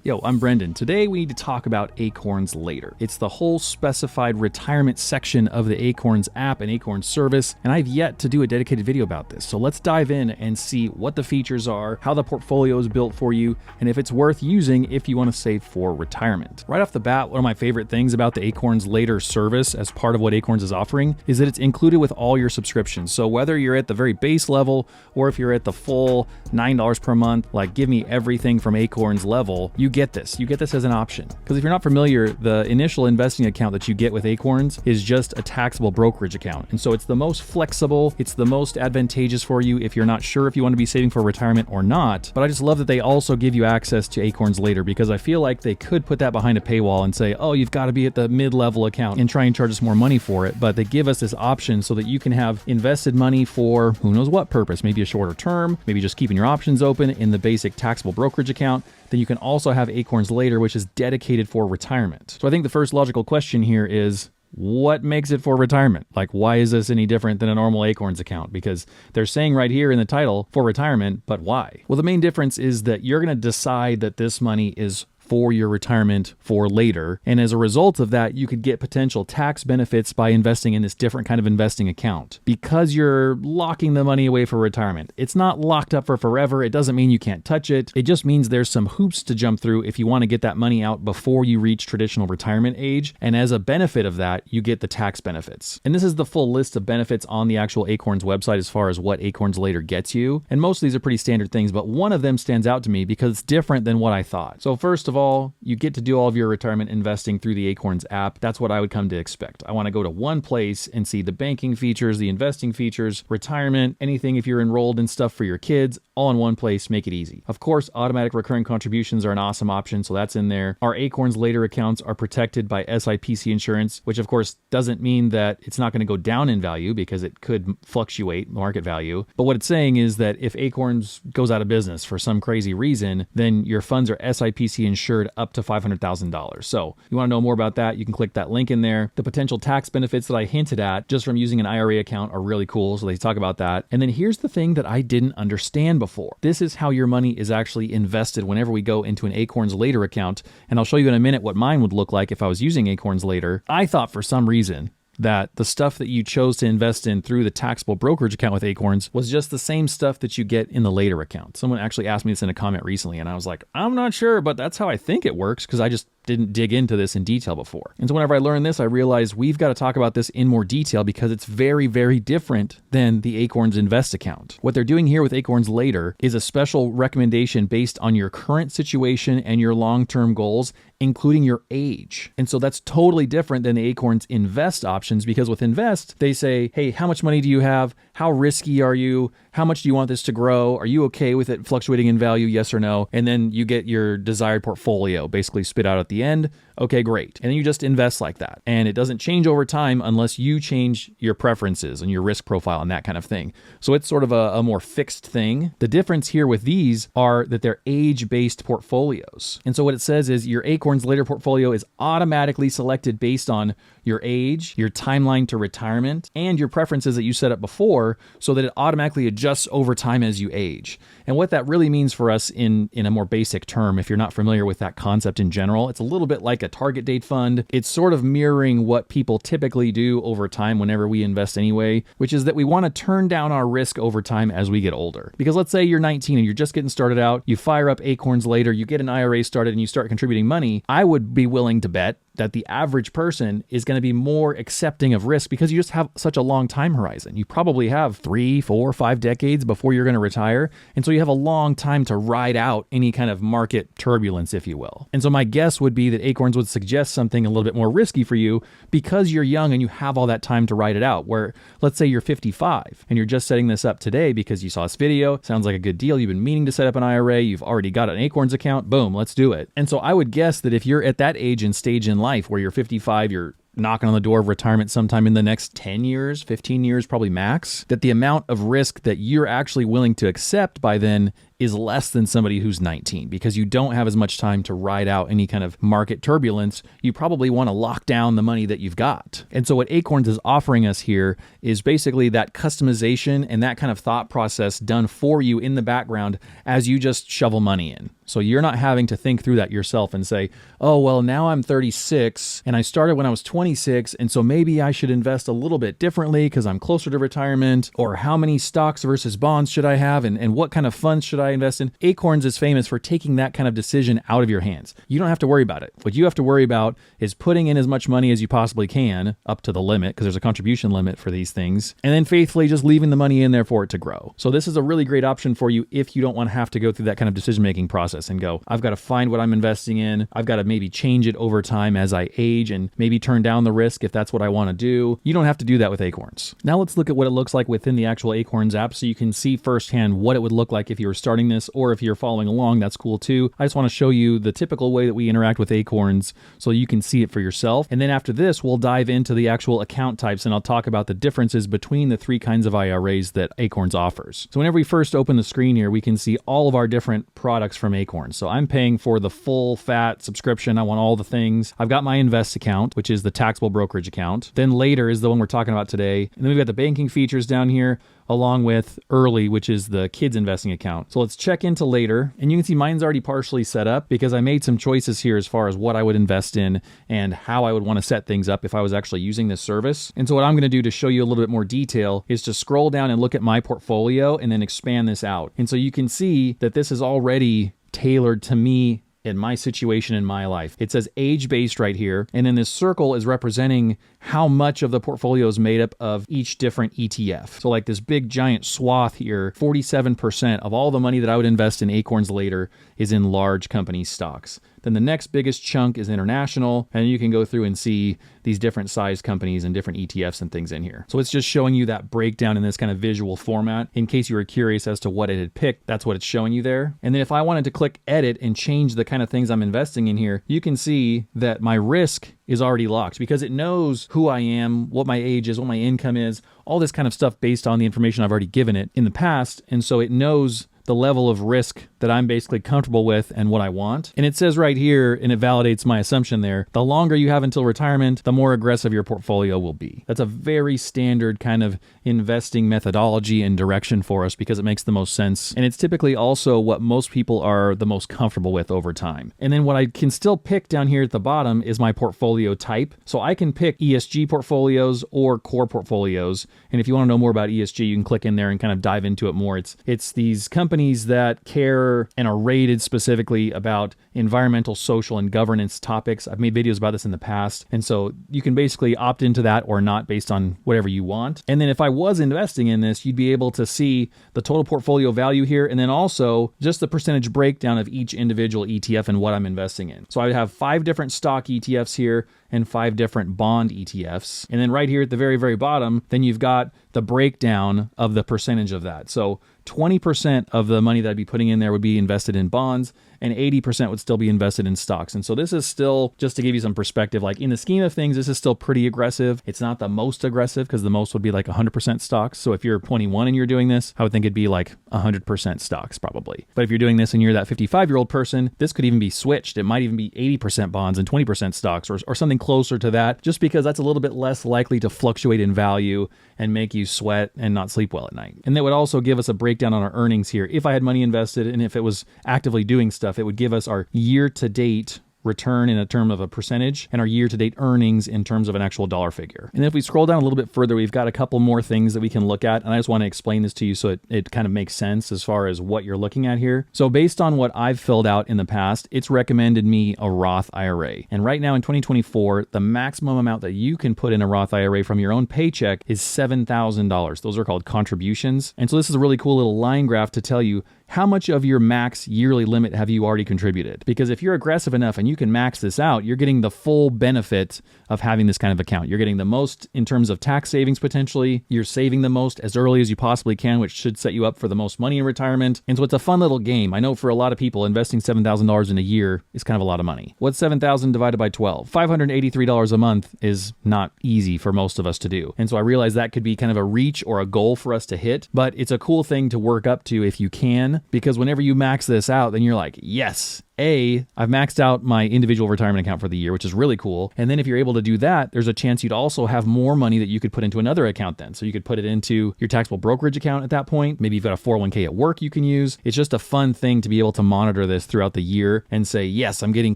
Yo, I'm Brendan. Today we need to talk about Acorns Later. It's the whole specified retirement section of the Acorns app and Acorns service, and I've yet to do a dedicated video about this. So let's dive in and see what the features are, how the portfolio is built for you, and if it's worth using if you want to save for retirement. Right off the bat, one of my favorite things about the Acorns Later service as part of what Acorns is offering is that it's included with all your subscriptions. So whether you're at the very base level or if you're at the full $9 per month, like give me everything from Acorns level, you get this. You get this as an option. Because if you're not familiar, the initial investing account that you get with Acorns is just a taxable brokerage account. And so it's the most flexible, it's the most advantageous for you if you're not sure if you want to be saving for retirement or not. But I just love that they also give you access to Acorns Later, because I feel like they could put that behind a paywall and say, oh, you've got to be at the mid-level account and try and charge us more money for it. But they give us this option so that you can have invested money for who knows what purpose, maybe a shorter term, maybe just keeping your options open in the basic taxable brokerage account. Then you can also have Acorns Later, which is dedicated for retirement. So I think the first logical question here is, what makes it for retirement? Like, why is this any different than a normal Acorns account? Because they're saying right here in the title for retirement, but why? Well, the main difference is that you're going to decide that this money is for your retirement for later. And as a result of that, you could get potential tax benefits by investing in this different kind of investing account because you're locking the money away for retirement. It's not locked up for forever. It doesn't mean you can't touch it. It just means there's some hoops to jump through if you want to get that money out before you reach traditional retirement age. And as a benefit of that, you get the tax benefits. And this is the full list of benefits on the actual Acorns website as far as what Acorns Later gets you. And most of these are pretty standard things, but one of them stands out to me because it's different than what I thought. So first of all, you get to do all of your retirement investing through the Acorns app. That's what I would come to expect. I want to go to one place and see the banking features, the investing features, retirement, anything if you're enrolled in stuff for your kids, all in one place, make it easy. Of course, automatic recurring contributions are an awesome option, so that's in there. Our Acorns Later accounts are protected by SIPC insurance, which of course doesn't mean that it's not going to go down in value because it could fluctuate market value. But what it's saying is that if Acorns goes out of business for some crazy reason, then your funds are SIPC insured up to $500,000. So you want to know more about that, you can click that link in there. The potential tax benefits that I hinted at just from using an IRA account are really cool. So they talk about that. And then here's the thing that I didn't understand before. This is how your money is actually invested whenever we go into an Acorns Later account. And I'll show you in a minute what mine would look like if I was using Acorns Later. I thought for some reason that the stuff that you chose to invest in through the taxable brokerage account with Acorns was just the same stuff that you get in the Later account. Someone actually asked me this in a comment recently, and I was like, I'm not sure, but that's how I think it works because I just didn't dig into this in detail before. And so whenever I learned this, I realized we've got to talk about this in more detail because it's very, very different than the Acorns Invest account. What they're doing here with Acorns Later is a special recommendation based on your current situation and your long-term goals, including your age. And so that's totally different than the Acorns Invest options, because with Invest, they say, hey, how much money do you have? How risky are you? How much do you want this to grow? Are you okay with it fluctuating in value? Yes or no? And then you get your desired portfolio basically spit out at the end. Okay, great. And then you just invest like that. And it doesn't change over time unless you change your preferences and your risk profile and that kind of thing. So it's sort of a more fixed thing. The difference here with these are that they're age-based portfolios. And so what it says is your Acorns Later portfolio is automatically selected based on your age, your timeline to retirement, and your preferences that you set up before, so that it automatically adjusts over time as you age. And what that really means for us in a more basic term, if you're not familiar with that concept in general, it's a little bit like a target date fund. It's sort of mirroring what people typically do over time whenever we invest anyway, which is that we want to turn down our risk over time as we get older. Because let's say you're 19 and you're just getting started out, you fire up Acorns Later, you get an IRA started and you start contributing money. I would be willing to bet that the average person is going to be more accepting of risk because you just have such a long time horizon. You probably have 3, 4, 5 decades before you're going to retire. And so you have a long time to ride out any kind of market turbulence, if you will. And so my guess would be that Acorns would suggest something a little bit more risky for you because you're young and you have all that time to ride it out. Where let's say you're 55 and you're just setting this up today because you saw this video, sounds like a good deal. You've been meaning to set up an IRA. You've already got an Acorns account. Boom, let's do it. And so I would guess that if you're at that age and stage in life where you're 55, you're knocking on the door of retirement sometime in the next 10 years, 15 years, probably max, that the amount of risk that you're actually willing to accept by then is less than somebody who's 19 because you don't have as much time to ride out any kind of market turbulence. You probably want to lock down the money that you've got. And so what Acorns is offering us here is basically that customization and that kind of thought process done for you in the background as you just shovel money in. So you're not having to think through that yourself and say, oh, well, now I'm 36 and I started when I was 26. And so maybe I should invest a little bit differently because I'm closer to retirement, or how many stocks versus bonds should I have? And what kind of funds should I invest in? Acorns is famous for taking that kind of decision out of your hands. You don't have to worry about it. What you have to worry about is putting in as much money as you possibly can up to the limit, because there's a contribution limit for these things, and then faithfully just leaving the money in there for it to grow. So this is a really great option for you if you don't want to have to go through that kind of decision-making process and go, I've got to find what I'm investing in. I've got to maybe change it over time as I age and maybe turn down the risk if that's what I want to do. You don't have to do that with Acorns. Now let's look at what it looks like within the actual Acorns app so you can see firsthand what it would look like if you were starting this, or if you're following along, that's cool too. I just want to show you the typical way that we interact with Acorns so you can see it for yourself. And then after this, we'll dive into the actual account types and I'll talk about the differences between the three kinds of IRAs that Acorns offers. So whenever we first open the screen here, we can see all of our different products from Acorns. So I'm paying for the full fat subscription. I want all the things. I've got my Invest account, which is the taxable brokerage account. Then Later is the one we're talking about today. And then we've got the banking features down here, along with Early, which is the kids investing account. So let's check into Later, and you can see mine's already partially set up because I made some choices here as far as what I would invest in and how I would want to set things up if I was actually using this service. And so what I'm going to do to show you a little bit more detail is to scroll down and look at my portfolio and then expand this out. And so you can see that this is already tailored to me in my situation in my life. It says age-based right here, and then this circle is representing how much of the portfolio is made up of each different ETF. So like this big giant swath here, 47% of all the money that I would invest in Acorns Later is in large company stocks. Then the next biggest chunk is international, and you can go through and see these different size companies and different ETFs and things in here. So it's just showing you that breakdown in this kind of visual format. In case you were curious as to what it had picked, that's what it's showing you there. And then if I wanted to click edit and change the kind of things I'm investing in here, you can see that my risk is already locked because it knows who I am, what my age is, what my income is, all this kind of stuff based on the information I've already given it in the past. And so it knows the level of risk that I'm basically comfortable with and what I want. And it says right here, and it validates my assumption there, the longer you have until retirement, the more aggressive your portfolio will be. That's a very standard kind of investing methodology and direction for us because it makes the most sense. And it's typically also what most people are the most comfortable with over time. And then what I can still pick down here at the bottom is my portfolio type. So I can pick ESG portfolios or core portfolios. And if you want to know more about ESG, you can click in there and kind of dive into it more. It's these companies that care and are rated specifically about environmental, social, and governance topics. I've made videos about this in the past. And so you can basically opt into that or not based on whatever you want. And then if I was investing in this, you'd be able to see the total portfolio value here, and then also just the percentage breakdown of each individual ETF and what I'm investing in. So I would have 5 different stock ETFs here and 5 different bond ETFs. And then right here at the very, very bottom, then you've got the breakdown of the percentage of that. So 20% of the money that I'd be putting in there would be invested in bonds, and 80% would still be invested in stocks. And so this is still, just to give you some perspective, like in the scheme of things, this is still pretty aggressive. It's not the most aggressive because the most would be like 100% stocks. So if you're 21 and you're doing this, I would think it'd be like 100% stocks probably. But if you're doing this and you're that 55-year-old person, this could even be switched. It might even be 80% bonds and 20% stocks or something closer to that, just because that's a little bit less likely to fluctuate in value and make you sweat and not sleep well at night. And that would also give us a breakdown on our earnings here. If I had money invested and if it was actively doing stuff, it would give us our year-to-date return in a term of a percentage and our year-to-date earnings in terms of an actual dollar figure. And if we scroll down a little bit further, we've got a couple more things that we can look at. And I just want to explain this to you so it kind of makes sense as far as what you're looking at here. So based on what I've filled out in the past, it's recommended me a Roth IRA. And right now in 2024, the maximum amount that you can put in a Roth IRA from your own paycheck is $7,000. Those are called contributions. And so this is a really cool little line graph to tell you how much of your max yearly limit have you already contributed? Because if you're aggressive enough and you can max this out, you're getting the full benefit of having this kind of account. You're getting the most in terms of tax savings potentially. You're saving the most as early as you possibly can, which should set you up for the most money in retirement. And so it's a fun little game. I know for a lot of people, investing $7,000 in a year is kind of a lot of money. What's 7,000 divided by 12? $583 a month is not easy for most of us to do. And so I realize that could be kind of a reach or a goal for us to hit, but it's a cool thing to work up to if you can, because whenever you max this out, then you're like, yes. I've maxed out my individual retirement account for the year, which is really cool. And then if you're able to do that, there's a chance you'd also have more money that you could put into another account then. So you could put it into your taxable brokerage account at that point. Maybe you've got a 401k at work you can use. It's just a fun thing to be able to monitor this throughout the year and say, yes, I'm getting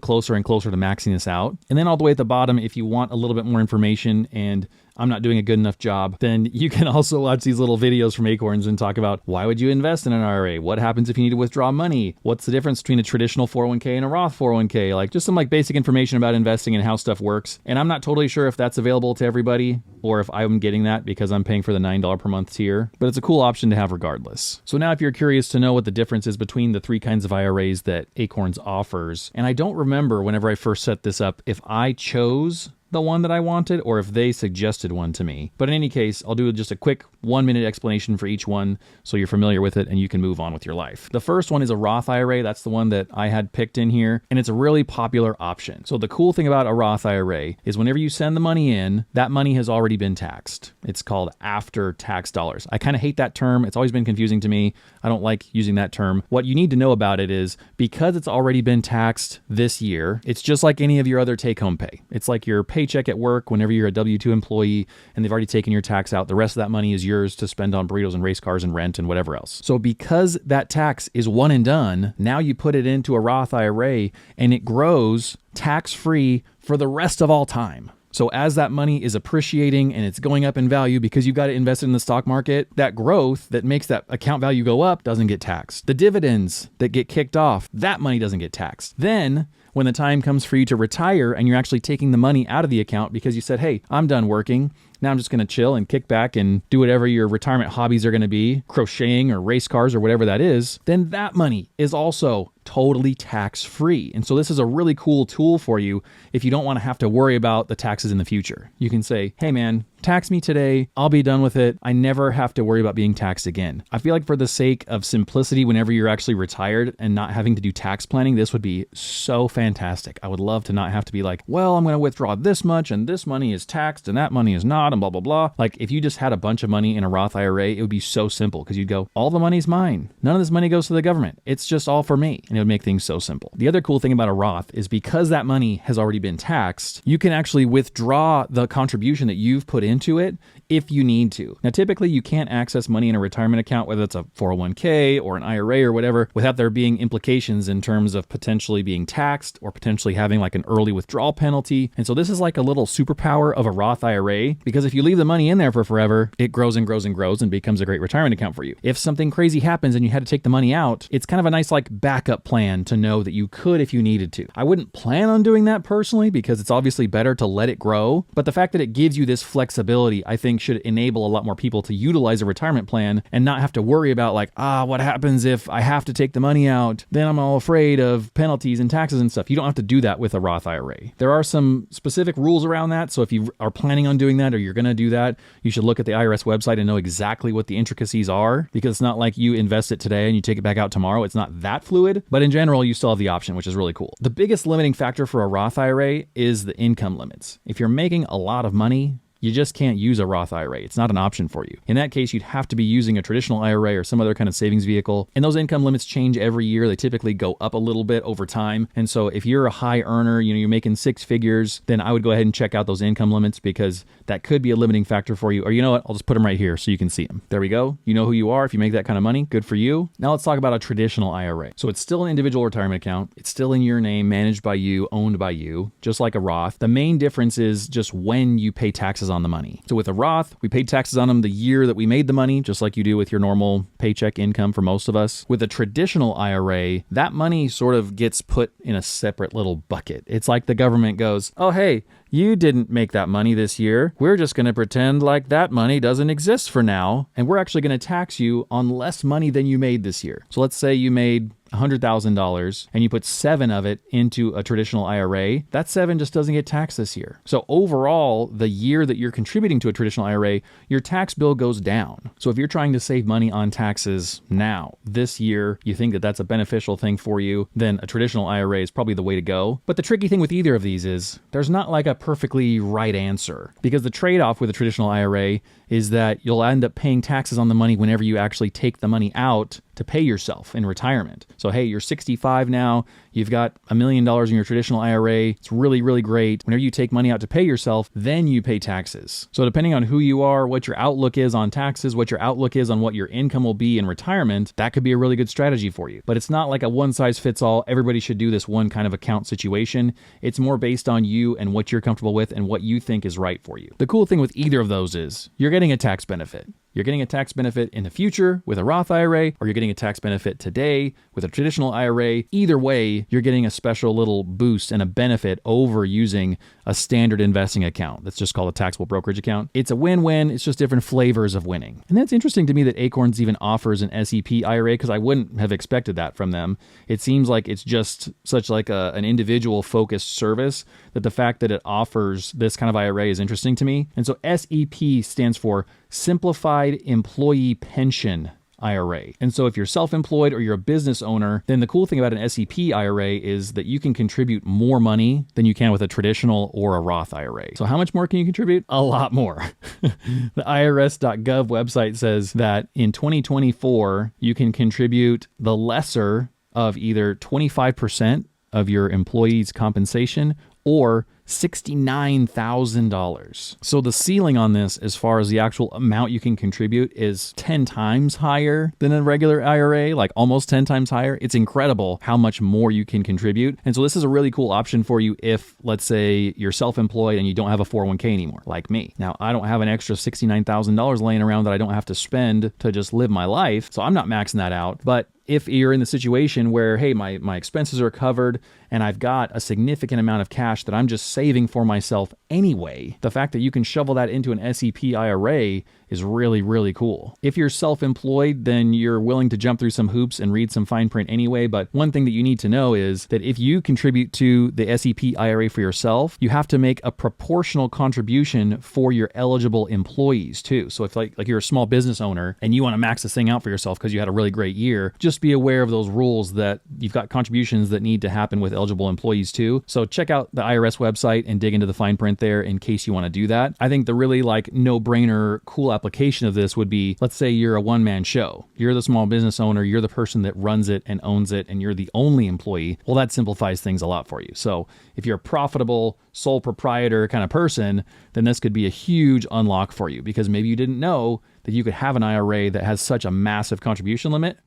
closer and closer to maxing this out. And then all the way at the bottom, if you want a little bit more information and I'm not doing a good enough job, then you can also watch these little videos from Acorns and talk about why would you invest in an IRA? What happens if you need to withdraw money? What's the difference between a traditional 401k and a Roth 401k? Like just some basic information about investing and how stuff works. And I'm not totally sure if that's available to everybody or if I'm getting that because I'm paying for the $9 per month tier, but it's a cool option to have regardless. So now if you're curious to know what the difference is between the three kinds of IRAs that Acorns offers, and I don't remember whenever I first set this up if I chose the one that I wanted or if they suggested one to me. But in any case, I'll do just a quick 1-minute explanation for each one so you're familiar with it and you can move on with your life. The first one is a Roth IRA. That's the one that I had picked in here, and it's a really popular option. So the cool thing about a Roth IRA is whenever you send the money in, that money has already been taxed. It's called after tax dollars. I kind of hate that term. It's always been confusing to me. I don't like using that term. What you need to know about it is because it's already been taxed this year, it's just like any of your other take-home pay. It's like your paycheck at work whenever you're a W-2 employee and they've already taken your tax out. The rest of that money is yours to spend on burritos and race cars and rent and whatever else. So because that tax is one and done, now you put it into a Roth IRA and it grows tax-free for the rest of all time. So as that money is appreciating and it's going up in value because you've got it invested in the stock market, that growth that makes that account value go up doesn't get taxed. The dividends that get kicked off, that money doesn't get taxed. Then when the time comes for you to retire and you're actually taking the money out of the account because you said, hey, I'm done working. Now I'm just going to chill and kick back and do whatever your retirement hobbies are going to be, crocheting or race cars or whatever that is, then that money is also totally tax-free. And so this is a really cool tool for you if you don't want to have to worry about the taxes in the future. You can say, hey man, tax me today. I'll be done with it. I never have to worry about being taxed again. I feel like for the sake of simplicity, whenever you're actually retired and not having to do tax planning, this would be so fantastic. I would love to not have to be like, well, I'm going to withdraw this much and this money is taxed and that money is not and blah, blah, blah. Like if you just had a bunch of money in a Roth IRA, it would be so simple because you'd go, all the money's mine. None of this money goes to the government. It's just all for me. And it would make things so simple. The other cool thing about a Roth is because that money has already been taxed, you can actually withdraw the contribution that you've put into it if you need to. Now, typically you can't access money in a retirement account, whether it's a 401k or an IRA or whatever, without there being implications in terms of potentially being taxed or potentially having like an early withdrawal penalty. And so this is like a little superpower of a Roth IRA, because if you leave the money in there for forever, it grows and grows and grows and becomes a great retirement account for you. If something crazy happens and you had to take the money out, it's kind of a nice like backup plan to know that you could if you needed to. I wouldn't plan on doing that personally because it's obviously better to let it grow, but the fact that it gives you this flexibility, I think should enable a lot more people to utilize a retirement plan and not have to worry about like, what happens if I have to take the money out? Then I'm all afraid of penalties and taxes and stuff. You don't have to do that with a Roth IRA. There are some specific rules around that. So if you are planning on doing that or you're going to do that, you should look at the IRS website and know exactly what the intricacies are, because it's not like you invest it today and you take it back out tomorrow. It's not that fluid, but in general, you still have the option, which is really cool. The biggest limiting factor for a Roth IRA is the income limits. If you're making a lot of money, you just can't use a Roth IRA. It's not an option for you. In that case, you'd have to be using a traditional IRA or some other kind of savings vehicle. And those income limits change every year. They typically go up a little bit over time. And so if you're a high earner, you're making six figures, then I would go ahead and check out those income limits because that could be a limiting factor for you. Or you know what? I'll just put them right here so you can see them. There we go. You know who you are. If you make that kind of money, good for you. Now let's talk about a traditional IRA. So it's still an individual retirement account. It's still in your name, managed by you, owned by you, just like a Roth. The main difference is just when you pay taxes on the money. So with a Roth, we paid taxes on them the year that we made the money, just like you do with your normal paycheck income for most of us. With a traditional IRA, that money sort of gets put in a separate little bucket. It's like the government goes, oh, hey, you didn't make that money this year. We're just going to pretend like that money doesn't exist for now, and we're actually going to tax you on less money than you made this year. So let's say you made $100,000 and you put 7 of it into a traditional IRA, that 7 just doesn't get taxed this year. So overall, the year that you're contributing to a traditional IRA, your tax bill goes down. So if you're trying to save money on taxes now, this year, you think that that's a beneficial thing for you, then a traditional IRA is probably the way to go. But the tricky thing with either of these is there's not like a perfectly right answer, because the trade-off with a traditional IRA is that you'll end up paying taxes on the money whenever you actually take the money out to pay yourself in retirement. So, hey, you're 65 now, you've got $1 million in your traditional IRA. It's really, really great. Whenever you take money out to pay yourself, then you pay taxes. So depending on who you are, what your outlook is on taxes, what your outlook is on what your income will be in retirement, that could be a really good strategy for you. But it's not like a one size fits all, everybody should do this one kind of account situation. It's more based on you and what you're comfortable with and what you think is right for you. The cool thing with either of those is you're getting a tax benefit. You're getting a tax benefit in the future with a Roth IRA, or you're getting a tax benefit today with a traditional IRA. Either way, you're getting a special little boost and a benefit over using a standard investing account. That's just called a taxable brokerage account. It's a win-win. It's just different flavors of winning. And that's interesting to me that Acorns even offers an SEP IRA, because I wouldn't have expected that from them. It seems like it's just such like an individual focused service that the fact that it offers this kind of IRA is interesting to me. And so SEP stands for Simplified Employee Pension IRA. And so if you're self-employed or you're a business owner, then the cool thing about an SEP IRA is that you can contribute more money than you can with a traditional or a Roth IRA. So how much more can you contribute? A lot more. The IRS.gov website says that in 2024, you can contribute the lesser of either 25% of your employee's compensation or $69,000. So the ceiling on this, as far as the actual amount you can contribute, is 10 times higher than a regular IRA, like almost 10 times higher. It's incredible how much more you can contribute. And so this is a really cool option for you if, let's say, you're self-employed and you don't have a 401k anymore, like me. Now, I don't have an extra $69,000 laying around that I don't have to spend to just live my life, so I'm not maxing that out. But if you're in the situation where, hey, my expenses are covered and I've got a significant amount of cash that I'm just saving for myself anyway, the fact that you can shovel that into an SEP IRA is really, really cool. If you're self-employed, then you're willing to jump through some hoops and read some fine print anyway. But one thing that you need to know is that if you contribute to the SEP IRA for yourself, you have to make a proportional contribution for your eligible employees too. So if like you're a small business owner and you want to max this thing out for yourself because you had a really great year, just be aware of those rules that you've got contributions that need to happen with eligible employees too. So check out the IRS website and dig into the fine print there in case you want to do that. I think the really no-brainer cool application of this would be, let's say you're a one-man show. You're the small business owner, you're the person that runs it and owns it, and you're the only employee. Well, that simplifies things a lot for you. So if you're a profitable sole proprietor kind of person, then this could be a huge unlock for you, because maybe you didn't know that you could have an IRA that has such a massive contribution limit.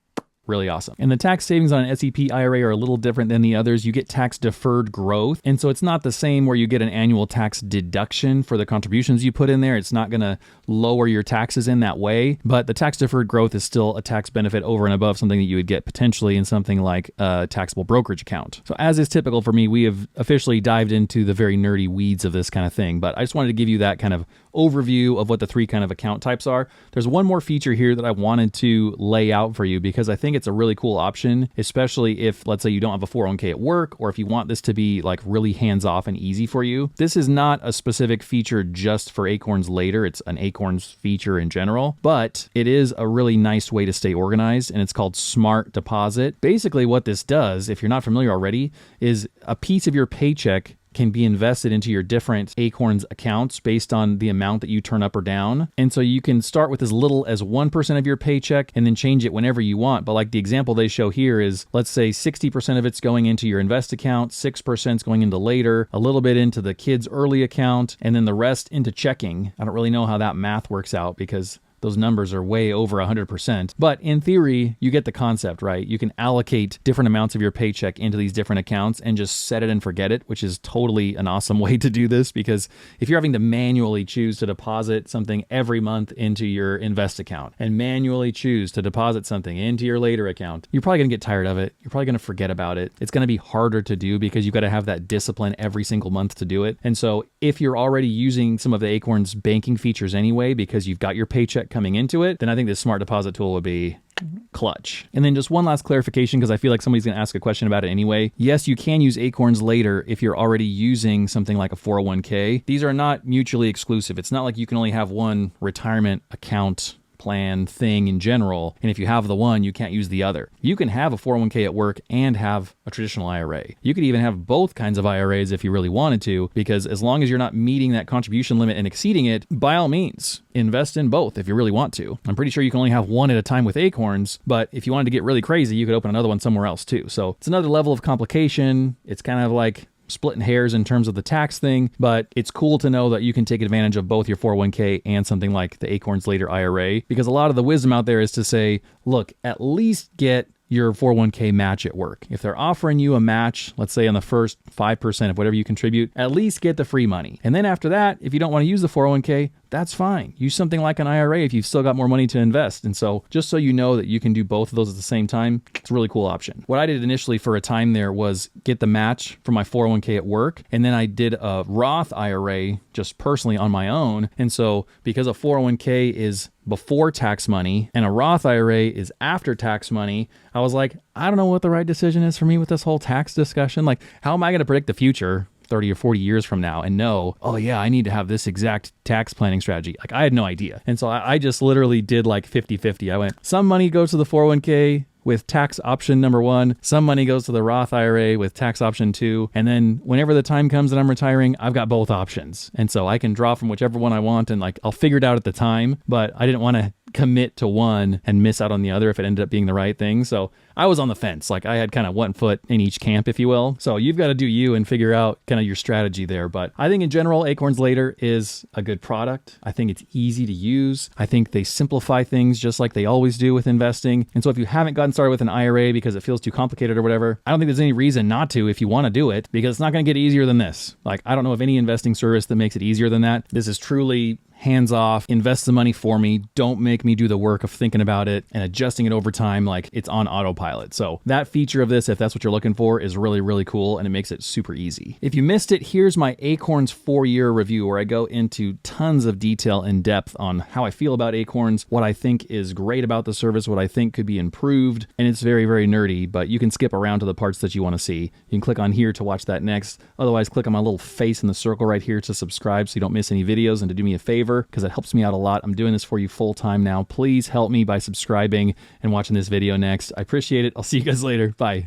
Really awesome. And the tax savings on an SEP IRA are a little different than the others. You get tax deferred growth. And so it's not the same where you get an annual tax deduction for the contributions you put in there. It's not going to lower your taxes in that way. But the tax deferred growth is still a tax benefit over and above something that you would get potentially in something like a taxable brokerage account. So as is typical for me, we have officially dived into the very nerdy weeds of this kind of thing. But I just wanted to give you that kind of overview of what the three kind of account types are. There's one more feature here that I wanted to lay out for you because I think it's a really cool option, especially if, let's say, you don't have a 401k at work, or if you want this to be like really hands-off and easy for you. This is not a specific feature just for Acorns Later. It's an Acorns feature in general, but it is a really nice way to stay organized, and it's called Smart Deposit. Basically what this does, if you're not familiar already, is a piece of your paycheck can be invested into your different Acorns accounts based on the amount that you turn up or down. And so you can start with as little as 1% of your paycheck and then change it whenever you want. But like the example they show here is, let's say 60% of it's going into your invest account, 6% is going into later, a little bit into the kids' early account, and then the rest into checking. I don't really know how that math works out because those numbers are way over 100%. But in theory, you get the concept, right? You can allocate different amounts of your paycheck into these different accounts and just set it and forget it, which is totally an awesome way to do this, because if you're having to manually choose to deposit something every month into your invest account and manually choose to deposit something into your later account, you're probably going to get tired of it. You're probably going to forget about it. It's going to be harder to do because you've got to have that discipline every single month to do it. And so if you're already using some of the Acorns banking features anyway, because you've got your paycheck coming into it, then I think this smart deposit tool would be clutch. And then just one last clarification, because I feel like somebody's going to ask a question about it anyway. Yes, you can use Acorns Later if you're already using something like a 401k. These are not mutually exclusive. It's not like you can only have one retirement account plan thing in general. And if you have the one, you can't use the other. You can have a 401k at work and have a traditional IRA. You could even have both kinds of IRAs if you really wanted to, because as long as you're not meeting that contribution limit and exceeding it, by all means, invest in both if you really want to. I'm pretty sure you can only have one at a time with Acorns, but if you wanted to get really crazy, you could open another one somewhere else too. So it's another level of complication. It's kind of like splitting hairs in terms of the tax thing, but it's cool to know that you can take advantage of both your 401k and something like the Acorns Later IRA, because a lot of the wisdom out there is to say, look, at least get your 401k match at work. If they're offering you a match, let's say on the first 5% of whatever you contribute, at least get the free money. And then after that, if you don't want to use the 401k, that's fine. Use something like an IRA if you've still got more money to invest. And so just so you know that you can do both of those at the same time, it's a really cool option. What I did initially for a time there was get the match for my 401k at work. And then I did a Roth IRA just personally on my own. And so because a 401k is before tax money and a Roth IRA is after tax money, I was like, I don't know what the right decision is for me with this whole tax discussion. Like, how am I going to predict the future 30 or 40 years from now and know, oh yeah, I need to have this exact tax planning strategy? Like, I had no idea. And so I just literally did like 50-50. I went, some money goes to the 401k with tax option number 1, some money goes to the Roth IRA with tax option 2, and then whenever the time comes that I'm retiring, I've got both options. And so I can draw from whichever one I want, and like I'll figure it out at the time, but I didn't want to commit to one and miss out on the other if it ended up being the right thing. So I was on the fence. Like, I had kind of one foot in each camp, if you will. So you've got to do you and figure out kind of your strategy there. But I think in general, Acorns Later is a good product. I think it's easy to use. I think they simplify things just like they always do with investing. And so if you haven't gotten started with an IRA because it feels too complicated or whatever, I don't think there's any reason not to if you want to do it, because it's not going to get easier than this. Like, I don't know of any investing service that makes it easier than that. This is truly hands off, invest the money for me. Don't make me do the work of thinking about it and adjusting it over time. Like, it's on autopilot. So that feature of this, if that's what you're looking for, is really, really cool, and it makes it super easy. If you missed it, here's my Acorns 4-year review where I go into tons of detail in depth on how I feel about Acorns, what I think is great about the service, what I think could be improved, and it's very, very nerdy, but you can skip around to the parts that you want to see. You can click on here to watch that next. Otherwise, click on my little face in the circle right here to subscribe so you don't miss any videos, and to do me a favor, because it helps me out a lot. I'm doing this for you full time now. Please help me by subscribing and watching this video next. I appreciate it. I'll see you guys later. Bye.